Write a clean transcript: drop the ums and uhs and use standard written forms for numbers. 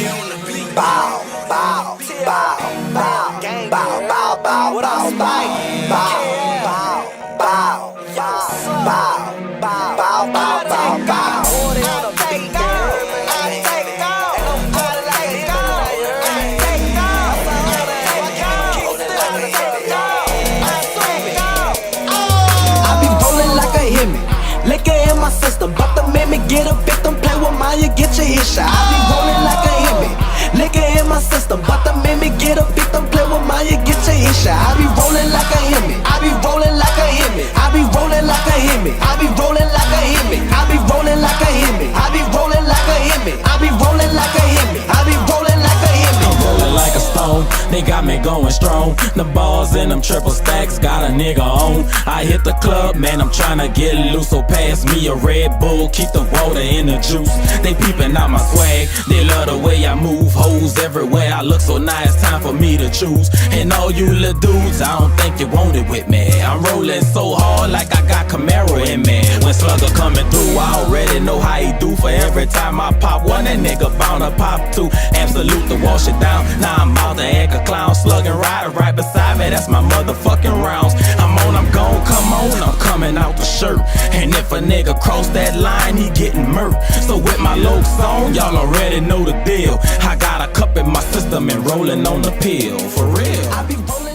Bow, bow, bow, bow, bow, bow, bow, bow, bow, bow, bow, bow, bow, bow, bow, bow. I be rolling like a Hemi, liquor in my system, but the make me get a victim. Play with mine, you get your hit shot. I be rolling like a Hemi, liquor in my system, but the make me get a victim. Play with mine, you get your hit shot. I be rolling like a Hemi, I be rolling like a Hemi, I be rolling like a Hemi, I be rolling like a Hemi, I be rolling like a Hemi, I be rolling like a Hemi, I be rolling like a Hemi, I be rolling like a Hemi. I'm rolling like a stone, they got me going strong. The balls in them triple stacks got a nigga on. I hit the club, man, I'm tryna get loose. So pass me a Red Bull, keep the water in the juice. They peeping out my swag, they love the way I move. Hoes everywhere, I look so nice, time for me to choose. And all you little dudes, I don't think you want it with me. I'm rolling so hard like I got Camaro in me. When Slugger coming through, I already know how he do. For every time I pop one, that nigga bound to pop two. Absolute to wash it down, now I'm about to act a clown. Slugging right beside me, that's my motherfucking rounds. I'm on, I'm gon' come on, I'm coming out the shirt. And if a nigga cross that line, he getting murked. So with my low song, y'all already know the deal. I got a cup in my system and rolling on the pill, for real. I be rolling